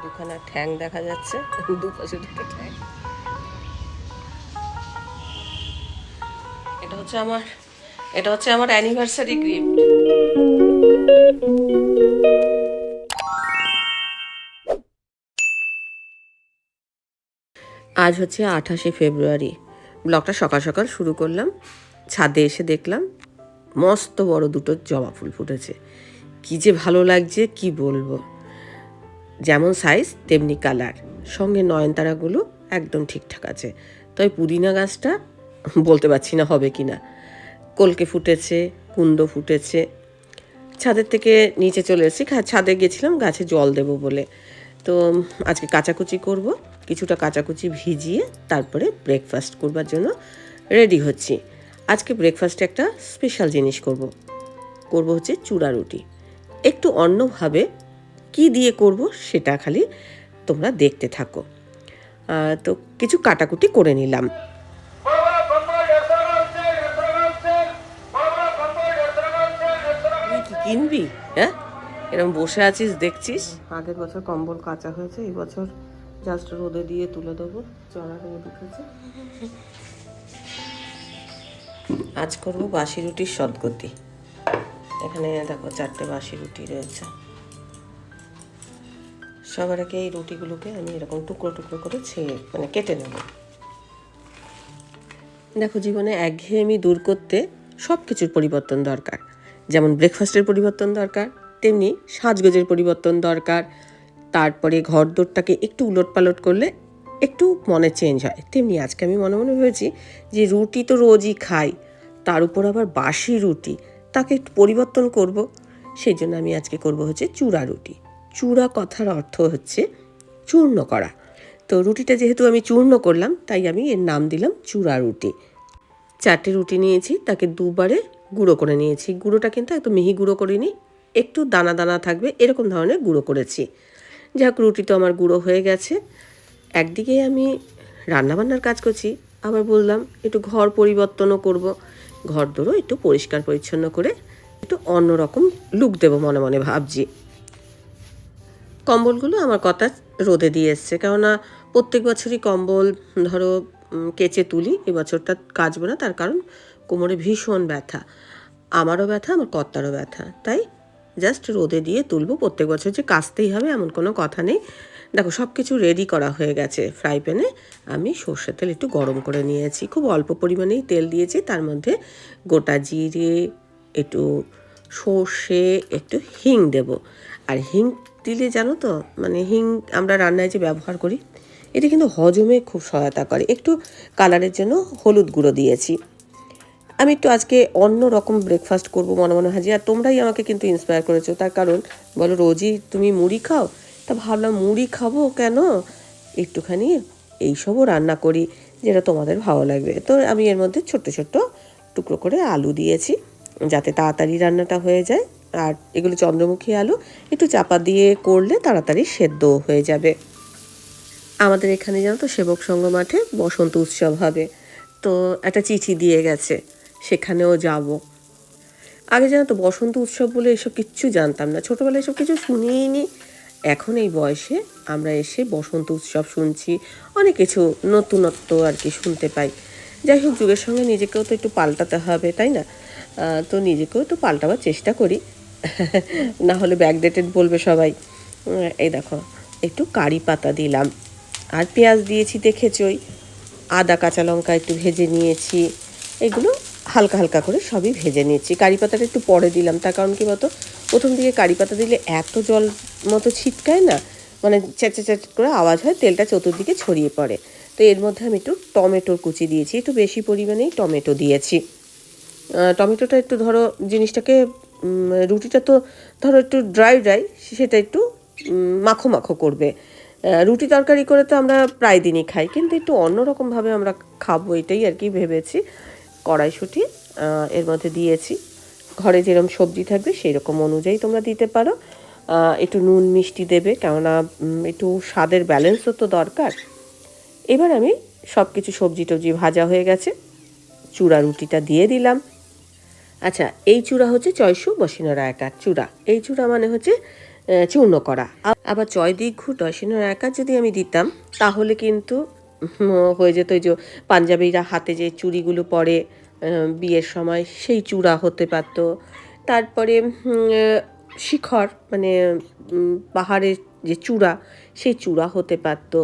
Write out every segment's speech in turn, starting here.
দুখানা ঠ্যাং দেখা যাচ্ছে, দুপাশে দুটো ঠ্যাং। এটা হচ্ছে আমার অ্যানিভার্সারি গিফট। আজ হচ্ছে 28শে ফেব্রুয়ারি। ব্লগটা সকাল সকাল শুরু করলাম। ছাদে এসে দেখলাম মস্ত বড় দুটো জবা ফুল ফুটেছে। কি যে ভালো লাগছে কি বলবো। যেমন সাইজ তেমনি কালার, সঙ্গে নয়নতারাগুলো একদম ঠিকঠাক আছে। তবে পুদিনা গাছটা বলতে পারছি না হবে কি না। কলকে ফুটেছে, কুন্দ ফুটেছে। ছাদের থেকে নিচে চলে এসেছি, ছাদে গেছিলাম গাছে জল দেব বলে। তো আজকে কাচাকুচি করব, কিছুটা কাচাকুচি ভিজিয়ে তারপরে ব্রেকফাস্ট করবার জন্য রেডি হচ্ছি। আজকে ব্রেকফাস্টে একটা স্পেশাল জিনিস করব হচ্ছে চূড়া রুটি। একটু অন্যভাবে কি দিয়ে করব সেটা খালি তোমরা দেখতে থাকো। তো কিছু কাটাকুটি করে নিলাম। তুই কি কিনবি? হ্যাঁ, এরকম বসে আছিস দেখছিস। আগের বছর কম্বল কাঁচা হয়েছে, এই বছর জাস্ট রোদে দিয়ে তুলে দেবো, চড়া রোদ উঠেছে। আজ করবো বাসি রুটির সদগতি। এখানে দেখো 4টে বাসি রুটি রয়েছে। সবার আগে এই রুটিগুলোকে আমি এরকম টুকরো টুকরো করে কেটে নেব। দেখো, জীবনে একঘেয়েমি দূর করতে সব কিছুর পরিবর্তন দরকার। যেমন ব্রেকফাস্টের পরিবর্তন দরকার, তেমনি সাজগোজের পরিবর্তন দরকার। তারপরে ঘরদোরটাকে একটু উলটপালট করলে একটু মনে চেঞ্জ হয়। তেমনি আজকে আমি মনে মনে ভেবেছি যে রুটি তো রোজই খাই, তার উপর আবার বাসি রুটি, তাকে একটু পরিবর্তন করব। সেই জন্য আমি আজকে করব হচ্ছে চূড়া রুটি। চূড়া কথার অর্থ হচ্ছে চূর্ণ করা। তো রুটিটা যেহেতু আমি চূর্ণ করলাম, তাই আমি এর নাম দিলাম চূড়া রুটি। 4টে রুটি নিয়েছি, তাকে দুবারে গুঁড়ো করে নিয়েছি। গুঁড়োটা কিন্তু একদম মিহি গুঁড়ো করিনি, একটু দানা দানা থাকবে এরকম ধরনের গুঁড়ো করেছি। যাক, রুটি তো আমার গুঁড়ো হয়ে গেছে। একদিকে আমি রান্নাবান্নার কাজ করছি, আবার বললাম একটু ঘর পরিবর্তনও করব। ঘর দোরও একটু পরিষ্কার পরিচ্ছন্ন করে একটু অন্যরকম লুক দেবো মনে মনে ভাবছি। কম্বলগুলো আমার কথা রোদে দিয়ে এসছে, কেননা প্রত্যেক বছরই কম্বল ধরো কেচে তুলি। এবছরটা কাচবো না, তার কারণ কোমরে ভীষণ ব্যথা, আমারও ব্যথা, আমার কর্তারও ব্যথা, তাই জাস্ট রোদে দিয়ে তুলবো। প্রত্যেক বছর যে কাচতেই হবে এমন কোনো কথা নেই। দেখো, সব কিছু রেডি করা হয়ে গেছে। ফ্রাই প্যানে আমি সর্ষের তেল একটু গরম করে নিয়েছি, খুব অল্প পরিমাণেই তেল দিয়েছি। তার মধ্যে গোটা জিরে, একটু সর্ষে, একটু হিং দেব। আর হিং দিলে জানো তো, হিং আমরা রান্নায় যে ব্যবহার করি, এটা কিন্তু হজমে খুব সহায়তা করে। একটু কালারের জন্য হলুদ গুঁড়ো দিয়েছি। আমি একটু আজকে অন্য রকম ব্রেকফাস্ট করবো মনে মনে হাজি। আর তোমরাই আমাকে কিন্তু ইন্সপায়ার করেছো, তার কারণ বলো রোজই তুমি মুড়ি খাও, তা ভাবলাম মুড়ি খাবো কেন, একটুখানি এইসবও রান্না করি যেটা তোমাদের ভালো লাগবে। তো আমি এর মধ্যে ছোট্ট ছোট্ট টুকরো করে আলু দিয়েছি যাতে তাড়াতাড়ি রান্নাটা হয়ে যায়। আর এগুলো চন্দ্রমুখী আলু, একটু চাপা দিয়ে করলে তাড়াতাড়ি সেদ্ধ হয়ে যাবে। আমাদের এখানে জানো তো সেবক সংঘ মাঠে বসন্ত উৎসব হবে, তো একটা চিঠি দিয়ে গেছে, সেখানেও যাব। আগে জানো তো বসন্ত উৎসব বলে এসব কিচ্ছু জানতাম না, ছোটোবেলায় এসব কিছু শুনিই নি। এখন এই বয়সে আমরা এসে বসন্ত উৎসব শুনছি, অনেক কিছু নতুনত্ব আর কি শুনতে পাই। যাই হোক, যুগের সঙ্গে নিজেকেও তো একটু পাল্টাতে হবে, তাই না? তো নিজেকেও একটু পাল্টাবার চেষ্টা করি, না হলে ব্যাকডেটেড বলবে সবাই। এই দেখো, একটু কারি পাতা দিলাম, আর পেঁয়াজ দিয়েছি দেখেছই, আদা কাঁচা লঙ্কা একটু ভেজে নিয়েছি। এগুলো হালকা হালকা করে সবই ভেজে নিচ্ছি। কারি পাতাটা একটু পরে দিলাম, তার কারণ কি বলতো, প্রথম দিকে কারি পাতা দিলে এত জল মতো ছিটকায় না, চ্যাট চ্যাট করে আওয়াজ হয়, তেলটা চতুর্দিকে ছড়িয়ে পড়ে। তো এর মধ্যে আমি একটু টমেটোর কুচি দিয়েছি, একটু বেশি পরিমাণেই টমেটো দিয়েছি। টমেটোটা একটু ধরো জিনিসটাকে, রুটিটা তো ধরো একটু ড্রাই ড্রাই, সেটা একটু মাখো মাখো করবে। রুটি তরকারি করে তো আমরা প্রায় দিনই খাই, কিন্তু একটু অন্যরকমভাবে আমরা খাবো, এটাই আর কি ভেবেছি। কড়াইশুঁটি এর মধ্যে দিয়েছি। ঘরে যেরকম সবজি থাকবে সেই রকম অনুযায়ী তোমরা দিতে পারো। একটু নুন মিষ্টি দেবে, কেননা একটু স্বাদের ব্যালেন্সও তো দরকার। এবার আমি সব কিছু সবজি টবজি ভাজা হয়ে গেছে, চূড়া রুটিটা দিয়ে দিলাম। আচ্ছা, এই চূড়া হচ্ছে 682 বসিনা রায়কার চূড়া। এই চূড়া মানে হচ্ছে চূর্ণ করা। আবার জয়দীঘ ডয়সিনোর একা যদি আমি দিতাম তাহলে কিন্তু হয়ে যেত ওই যে পাঞ্জাবিরা হাতে যে চুড়িগুলো পরে বিয়ের সময় সেই চূড়া হতে পারত। তারপরে শিখর মানে পাহাড়ের যে চূড়া সেই চূড়া হতে পারত।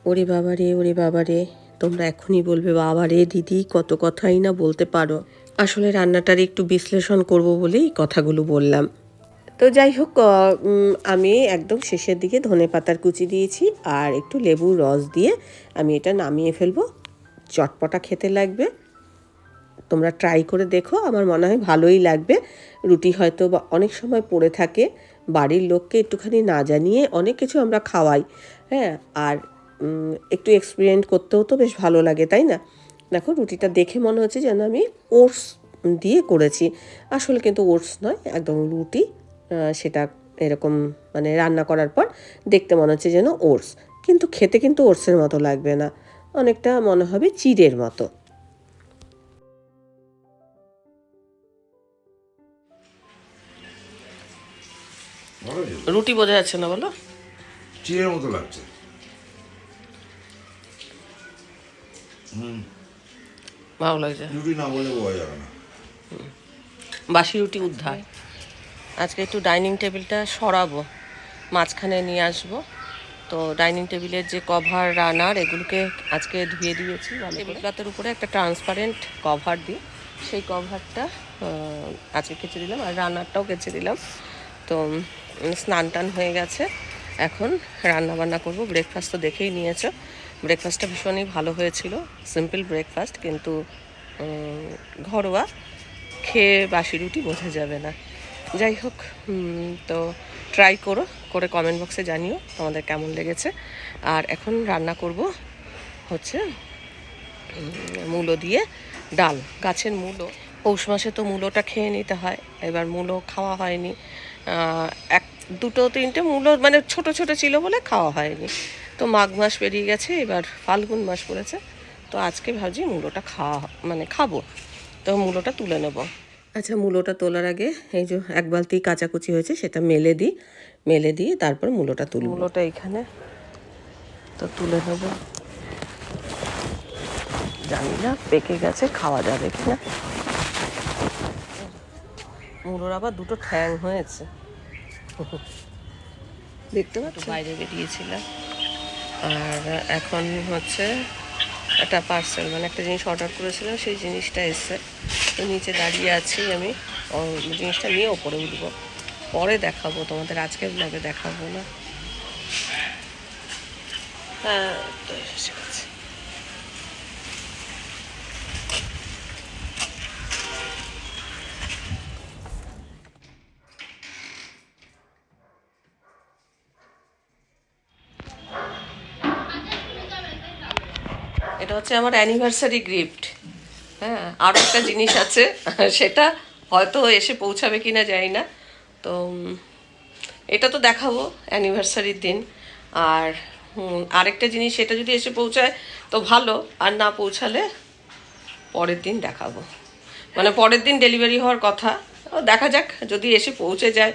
ওরে বাবারে, ওরে বাবারে, তোমরা এখনই বলবে বাবারে দিদি কত কথাই না বলতে পারো। আসলে রান্নাটার একটু বিশ্লেষণ করব বলেই কথাগুলো বললাম। তো যাই হোক, আমি একদম শেষের দিকে ধনেপাতার কুচি দিয়েছি আর একটু লেবুর রস দিয়ে আমি এটা নামিয়ে ফেলবো। চটপটা খেতে লাগবে, তোমরা ট্রাই করে দেখো, আমার মনে হয় ভালোই লাগবে। রুটি হয়তো বা অনেক সময় পড়ে থাকে, বাড়ির লোককে একটুখানি না জানিয়ে অনেক কিছু আমরা খাওয়াই, হ্যাঁ, আর একটু এক্সপেরিমেন্ট করতেও তো বেশ ভালো লাগে, তাই না? দেখো রুটিটা দেখে মনে হচ্ছে যেন আমি ওটস দিয়ে করেছি, আসলে কিন্তু ওটস নয়, একদম রুটি। সেটা এরকম মানে রান্না করার পর দেখতে মনে হচ্ছে যেন ওটস, কিন্তু খেতে কিন্তু ওটসের মতো লাগবে না, অনেকটা মনে হবে চিড়ের মতো। রুটি বোঝা যাচ্ছে না, বলো? চিড়ের মতো লাগছে। ভালো লাগছে। রুটি না বলে বোঝা যাবে না। বাসি রুটি উদ্ধার। আজকে একটু ডাইনিং টেবিলটা সরাবো, মাঝখানে নিয়ে আসবো। তো ডাইনিং টেবিলের যে কভার রানার এগুলোকে আজকে ধুয়ে দিয়েছি। টেবিল ক্লথের উপরে একটা ট্রান্সপারেন্ট কভার দিই, সেই কভারটা আজকে কেচে দিলাম, আর রানারটাও কেচে দিলাম। তো স্নান টান হয়ে গেছে, এখন রান্না বান্না করবো। ব্রেকফাস্ট তো দেখেই নিয়েছো, ব্রেকফাস্টটা ভীষণই ভালো হয়েছিল, সিম্পল ব্রেকফাস্ট, কিন্তু ঘরোয়া, খেয়ে বাসি রুটি বোঝা যাবে না। যাই হোক, তো ট্রাই করে কমেন্ট বক্সে জানিও তোমাদের কেমন লেগেছে। আর এখন রান্না করব হচ্ছে মূলো দিয়ে ডাল। গাছের মূলো, পৌষ মাসে তো মূলোটা খেয়ে নিতে হয়, এবার মূলো খাওয়া হয়নি, এক দুটো তিনটে মূলো মানে ছোট ছোট ছিল বলে খাওয়া হয়নি। তো মাঘ মাস পেরিয়ে গেছে, এবার ফাল্গুন মাস পড়েছে, তো আজকে ভাবছি মূলোটা খাবো। তো মূলোটা তুলে নেব। আচ্ছা, মূলোটা তোলার আগে এই যে এক বালতি কাচাকুচি হয়েছে সেটা মেলে দিয়ে তারপর মূলোটা তুলব। মূলোটা এখানে তো তুলে নেব, জানি না পেকে গেছে খাওয়া যাবে কিনা। মূলোর আবার দুটো ঠ্যাং হয়েছে, দেখতে পাচ্ছ? বাইরে বেরিয়েছিলাম, আর এখন হচ্ছে একটা পার্সেল মানে একটা জিনিস অর্ডার করেছিলাম, সেই জিনিসটা এসছে। তো নিচে দাঁড়িয়ে আছি আমি, জিনিসটা নিয়ে ওপরে উঠবো, পরে দেখাবো তোমাদের, আজকে ব্লগে দেখাবো না। হ্যাঁ, তো এসে গেছে। এটা হচ্ছে আমার অ্যানিভার্সারি গিফট। হ্যাঁ, আরও একটা জিনিস আছে, সেটা হয়তো এসে পৌঁছাবে কিনা জানি না। তো এটা তো দেখাবো অ্যানিভার্সারির দিন, আর আরেকটা জিনিস, সেটা যদি এসে পৌঁছায় তো ভালো, আর না পৌঁছালে পরের দিন দেখাবো, মানে পরের দিন ডেলিভারি হওয়ার কথা, দেখা যাক, যদি এসে পৌঁছে যায়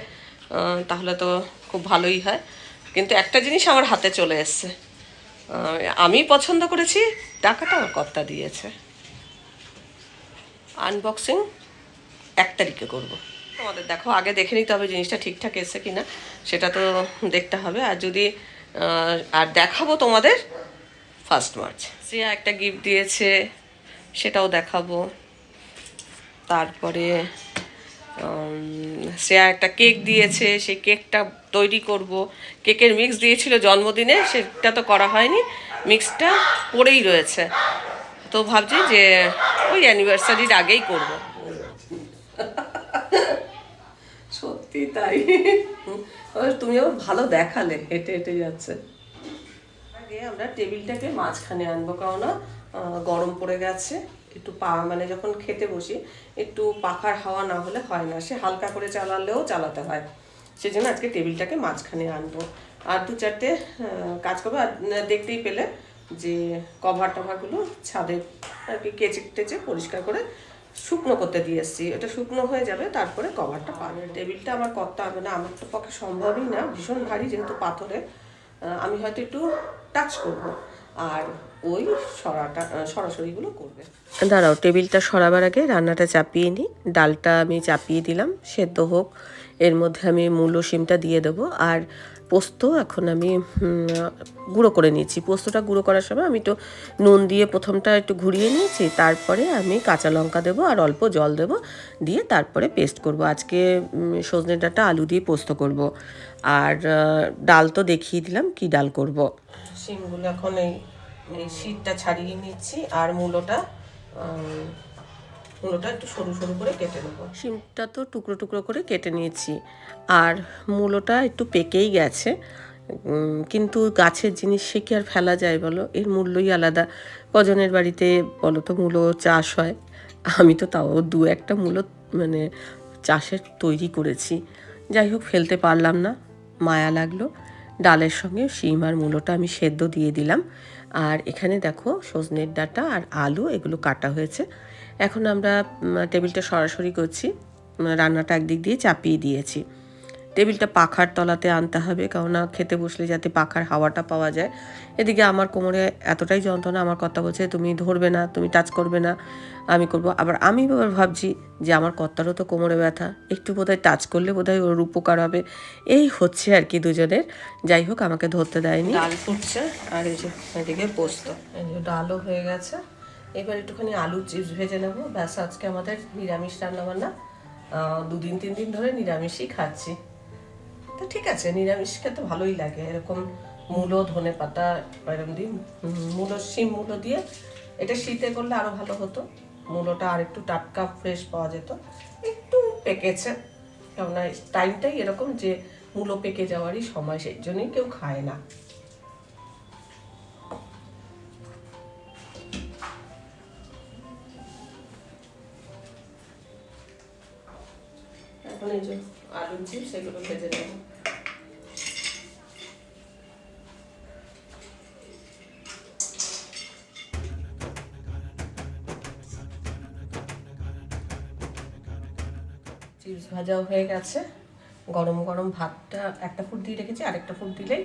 তাহলে তো খুব ভালোই হয়। কিন্তু একটা জিনিস আমার হাতে চলে এসছে, আমি পছন্দ করেছি, টাকাটা আমার কর্তা দিয়েছে। আনবক্সিং 1 তারিখে করবো। তোমাদের দেখো, আগে দেখে নিতে হবে জিনিসটা ঠিকঠাক এসছে কিনা, সেটা তো দেখতে হবে। আর যদি আর দেখাবো তোমাদের 1 মার্চ। শ্রেয়া একটা গিফট দিয়েছে, সেটাও দেখাবো। তারপরে শ্রেয়া একটা কেক দিয়েছে, সেই কেকটা তৈরি করব। কেকের মিক্স দিয়েছিল জন্মদিনে, সেটা তো করা হয়নি, মিক্সটা পড়েই রয়েছে। তো ভাবছি যে ওই অ্যানিভার্সারির আগেই করব। সত্যি তাই, তুমি আবার ভালো দেখালে, হেঁটে হেঁটে যাচ্ছে। আগে আমরা টেবিলটাকে মাঝখানে আনবো, কেননা গরম পড়ে গেছে, একটু মানে যখন খেতে বসি একটু পাখার হাওয়া না হলে হয় না, সে হালকা করে চালালেও চালাতে হয়, সেই জন্য আজকে টেবিলটাকে মাঝখানে আনবো। আর 2-4টে কাজ করবো। আর দেখতেই পেলে যে কভারগুলো ছাদে আর কি কেচে টেচে পরিষ্কার করে শুকনো করতে দিয়ে এসেছি, এটা শুকনো হয়ে যাবে, তারপরে কভারটা পাবে। টেবিলটা আমার করতে হবে না, আমার তো পক্ষে সম্ভবই না, ভীষণ ভারী যেহেতু পাথরে। আমি হয়তো একটু টাচ করব, আর ওই সরাসরিগুলো করবে। দাঁড়াও, টেবিলটা সরাবার আগে রান্নাটা চাপিয়ে নিই। ডালটা আমি চাপিয়ে দিলাম, সেদ্ধ হোক। এর মধ্যে আমি মূলো শিমটা দিয়ে দেবো, আর পোস্ত এখন আমি গুঁড়ো করে নিয়েছি। পোস্তটা গুঁড়ো করার সময় আমি একটু নুন দিয়ে প্রথমটা একটু ঘুরিয়ে নিয়েছি, তারপরে আমি কাঁচা লঙ্কা দেবো আর অল্প জল দেবো, দিয়ে তারপরে পেস্ট করব। আজকে সজনে ডাঁটা আলু দিয়ে পোস্ত করব। আর ডাল তো দেখিয়ে দিলাম কি ডাল করব। শিমগুলো এখন এই শীতটা ছাড়িয়ে নিচ্ছি, আর মূলোটা একটু সরু সরু করে কেটে নেব। শিমটা তো টুকরো টুকরো করে কেটে নিয়েছি, আর মূলোটা একটু পেকেই গেছে, কিন্তু গাছের জিনিস সে কি আর ফেলা যায় বলো, এর মূল্যই আলাদা। কজনের বাড়িতে বলো তো মূলো চাষ হয়, আমি তো তাও দু একটা মূলো মানে চাষের তৈরি করেছি। যাই হোক, ফেলতে পারলাম না, মায়া লাগলো। ডালের সঙ্গে শিম আর মূলোটা আমি সেদ্ধ দিয়ে দিলাম, আর এখানে দেখো সজনের ডাঁটা আর আলু এগুলো কাটা হয়েছে। এখন আমরা টেবিলটা সরাসরি করছি, রান্নাটা একদিক দিয়ে চাপিয়ে দিয়েছি। টেবিলটা পাখার তলাতে আনতে হবে, কেননা খেতে বসলে যাতে পাখার হাওয়াটা পাওয়া যায়। এদিকে আমার কোমরে এতটাই যন্ত্রণা, আমার কথা বলছে তুমি ধরবে না, তুমি টাচ করবে না, আমি করব। আবার আমি ভাবছি যে আমার কর্তারও তো কোমরে ব্যথা, একটু বোধহয় টাচ করলে বোধহয় ওর উপকার হবে। এই হচ্ছে আর কি দুজনের। যাই হোক, আমাকে ধরতে দেয়নি। ডাল ফুটছে, আর এই যে এদিকে পোস্ত, এই যে ডালও হয়ে গেছে। এবার একটুখানি আলু চিপস ভেজে নেবো, ব্যাস। আজকে আমাদের নিরামিষ রান্নাবান্না, 2-3 দিন ধরে নিরামিষই খাচ্ছি। তো ঠিক আছে, নিরামিষ খেতে ভালোই লাগে। এরকম মূলো, ধনে পাতা, এরকম দিন মূলো, শিম মূলো দিয়ে, এটা শীতে করলে আরও ভালো হতো। মূলোটা আর একটু টাটকা ফ্রেশ পাওয়া যেত। একটু পেকেছে, কেননা টাইমটাই এরকম যে মূলো পেকে যাওয়ারই সময়, সেই জন্যই কেউ খায় না। এখন এই যে আলু চিপস এগুলো ভেজে নেব। চিপস ভাজাও হয়ে গেছে, গরম গরম ভাতটা একটা ফুট দিয়ে রেখেছি, আরেকটা ফুট দিলেই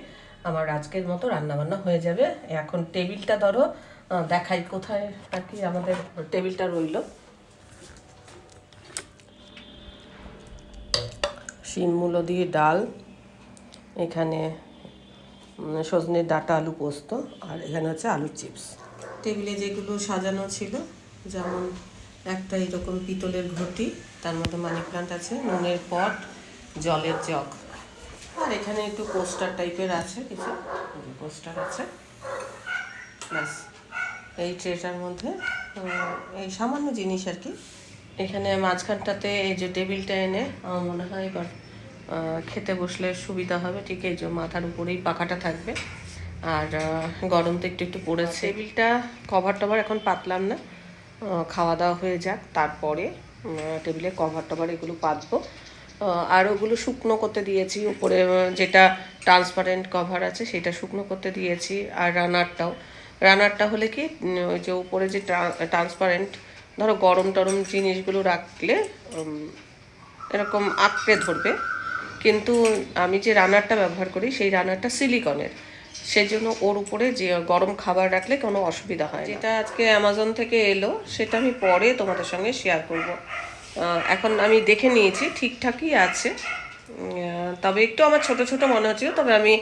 আমার আজকের মতো রান্নাবান্না হয়ে যাবে। এখন টেবিলটা ধরো দেখাই কোথায় আর কি আমাদের টেবিলটা রইল। শিম মূলো দিয়ে ডাল, এখানে সজনের ডাঁটা আলু পোস্ত, আর এখানে হচ্ছে আলুর চিপস। টেবিলে যেগুলো সাজানো ছিল, যেমন একটা এরকম পিতলের ঘটি, তার মধ্যে মানি প্লান্ট আছে, নুনের পট, জলের জগ, আর এখানে একটু পোস্টার টাইপের আছে, কিছু পোস্টার আছে, ব্যাস। এই ট্রেটার মধ্যে এই সামান্য জিনিস আর কি। এখানে মাঝখানটাতে এই যে টেবিলটা এনে আমার মনে হয় এবার খেতে বসলে সুবিধা হবে। ঠিক এই যে মাথার উপরেই পাখাটা থাকবে, আর গরম তো একটু একটু পড়েছে। টেবিলটা কভার টভার এখন পাতলাম না, খাওয়া দাওয়া হয়ে যাক, তারপরে টেবিলে কভার টভার এগুলো পাতবো। আর ওগুলো শুকনো করতে দিয়েছি, উপরে যেটা ট্রান্সপারেন্ট কভার আছে সেটা শুকনো করতে দিয়েছি। আর রানারটা হলে কি, ওই যে উপরে যে ট্রান্সপারেন্ট, ধরো গরম টরম জিনিসগুলো রাখলে এরকম আঁকড়ে ধরবে, কিন্তু আমি যে রানারটা ব্যবহার করি সেই রানারটা সিলিকনের, সেই জন্য ওর উপরে যে গরম খাবার রাখলে কোনো অসুবিধা হয়। যেটা আজকে অ্যামাজন থেকে এলো সেটা আমি পরে তোমাদের সঙ্গে শেয়ার করব। এখন আমি দেখে নিয়েছি, ঠিকঠাকই আছে, তবে একটু আমার ছোট ছোট মনে হচ্ছিল, তবে আমি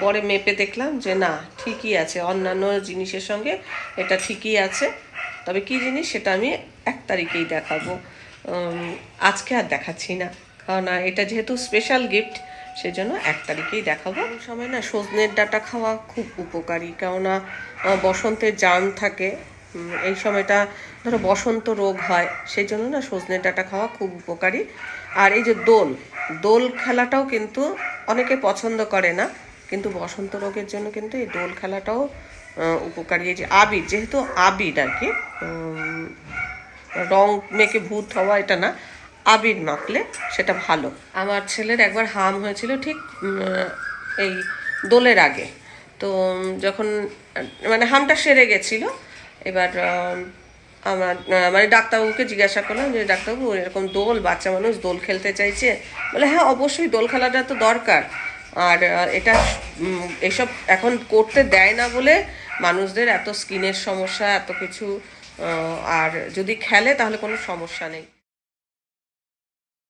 পরে মেপে দেখলাম যে না, ঠিকই আছে, অন্যান্য জিনিসের সঙ্গে এটা ঠিকই আছে। তবে কি জিনিস সেটা আমি 1 তারিখেই দেখাবো, আজকে আর দেখাচ্ছি না, কারণ এটা যেহেতু স্পেশাল গিফট, সেজন্য 1 তারিখেই দেখাবো। সময় না সজনের ডাঁটা খাওয়া খুব উপকারী, কেননা বসন্তের জার্ম থাকে, এই সময়টা ধরো বসন্ত রোগ হয়, সেই জন্য না সজনের ডাঁটা খাওয়া খুব উপকারী। আর এই যে দোল খেলাটাও কিন্তু অনেকে পছন্দ করে না, কিন্তু বসন্ত রোগের জন্য কিন্তু এই দোল খেলাটাও উপকারী। এই যে আবির, যেহেতু আবির আর কি, রং মেখে ভূত হওয়া এটা না, আবির মাখলে সেটা ভালো। আমার ছেলের একবার হাম হয়েছিল ঠিক এই দোলের আগে, তো যখন মানে হামটা সেরে গেছিলো, এবার আমার মানে ডাক্তারবাবুকে জিজ্ঞাসা করলাম যে ডাক্তারবাবু এরকম দোল, বাচ্চা মানুষ দোল খেলতে চাইছে। বলে হ্যাঁ অবশ্যই দোল খেলাটা তো দরকার। আর এটা এসব এখন করতে দেয় না বলে মানুষদের এত স্কিনের সমস্যা, এত কিছু। আর যদি খেলে তাহলে কোনো সমস্যা নেই।